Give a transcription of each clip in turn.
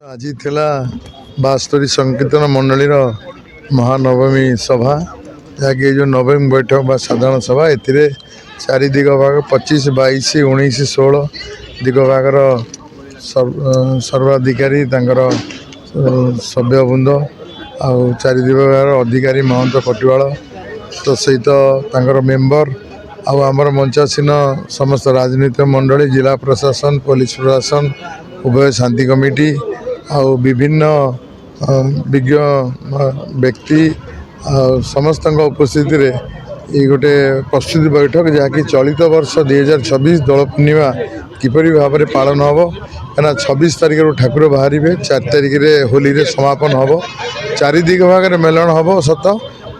आज थिला 72 संकीर्तन मंडलीर महानवमी सभा जहाँकि जो नवमी बैठक बा साधारण सभा ए चारि दिग भाग 25, 22, 19, 16 दिग भागर सर्वाधिकारी सभ्यवृंद आउ चारि दिग भागर अधिकारी महंत कटुआल तो सहित मेम्बर आमर मंचासीन समस्त राजनीतिक मंडली जिला प्रशासन पुलिस प्रशासन उभय शांति कमिटी आउ विभिन्न विज्ञ व्यक्ति समस्त उपस्थिति रे ये गोटे प्रस्तुति बैठक जहाँकि चलित वर्ष 2026 दोल पूर्णिमा किपरि भाव में पालन हम कहीं 26 तारिख ठाकुर बाहर 4 तारिख होली रे समापन हम चारि दिग भाग मेलन हम सत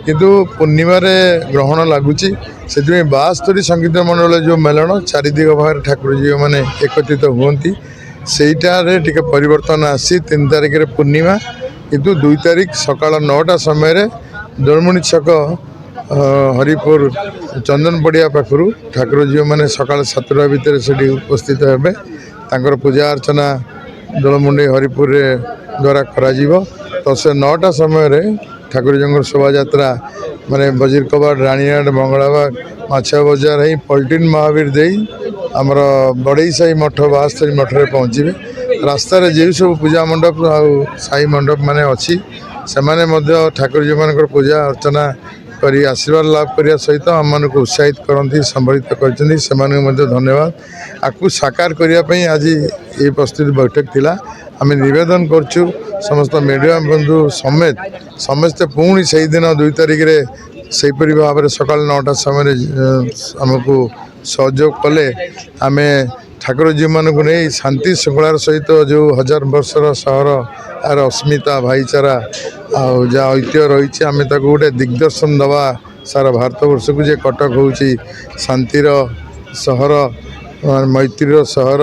किंतु पूर्णिमा ग्रहण लगुच से 72 संगीत मंडल जो मेलन चारि दिग भाग ठाकुर जी मैंने एकत्रित हुंती सेटारे टिके परिवर्तन आसी 3 तारिख पूर्णिमा किंतु 2 तारिख सकाल 9टा समय दोलमुणी छक हरिपुर चंदन पड़िया पाखु ठाकुर जी मैंने सकाल 7टा भितर से उपस्थित हेबे तांकर पूजा अर्चना दोलमुंडी हरिपुर द्वारा करा तो से 9टा समय ठाकुर जी शोभा यात्रा माने बजीर कबाट रानीहाट मंगलाबाग माछा बजार ही पल्टिन महावीर दे आमर बड़ई साई मठ 72 मठ में पहुँचे रास्तार जो सब पूजा मंडप आ साई मंडप माने अच्छी से माने ठाकुर जी मान पूजा अर्चना करी आशीर्वाद लाभ करने सहित आम मान उत्साहित करती संबलित कर धन्यवाद आपको साकार करने आज ये प्रस्तुति बैठक थिला आम नवेदन करचु समस्त मीडिया बंधु समेत समस्ते पुणी से दिन 2 तारिख से भाव में सकाल 9टा समय आमको सहयोग कले आम ठाकुर जी मान नहीं शांति श्रृंखलार सहित जो 1000 वर्षर सहर यार अस्मिता भाईचारा जहाँ ऐतिह्य रही आम गोटे दिग्दर्शन दवा सारा भारतवर्ष को जे कटक हूँ शांतिर सहर मैत्रीर सहर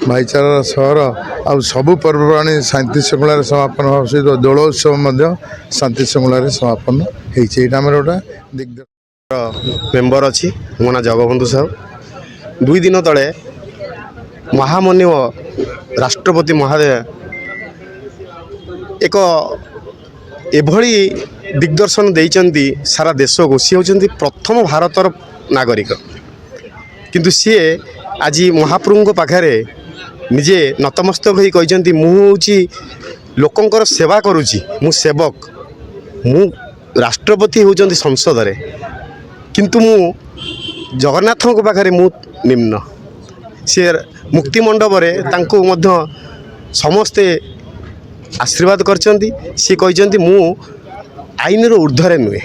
भाईचारार सहर आ सबू पर्वपर्वाणी शांति श्रृंखलार समापन होगा सहित दोल उत्सव शांति श्रृंखलार समापन होता गोटा दिग्दर्शन मेम्बर अच्छी मो ना जगबंधु साहब 2 दिन तले महामानव राष्ट्रपति महोदय एक एभली दिग्दर्शन देइचंती सारा देश को सी होचंती प्रथम भारतर नागरिक किंतु सी आज महाप्रभु पाखे निजे नतमस्तक होई कहचंती मु होची लोकंकर सेवा करुची मु सेवक मु राष्ट्रपति होचंती संसद रे किंतु मु जगन्नाथ को पाखे मु निम्न सी मुक्ति मंडप रे तांको मध्य समस्ते आशीर्वाद करचंती सी कहचंती मु आईन रो ऊर्ध्वरे नुहे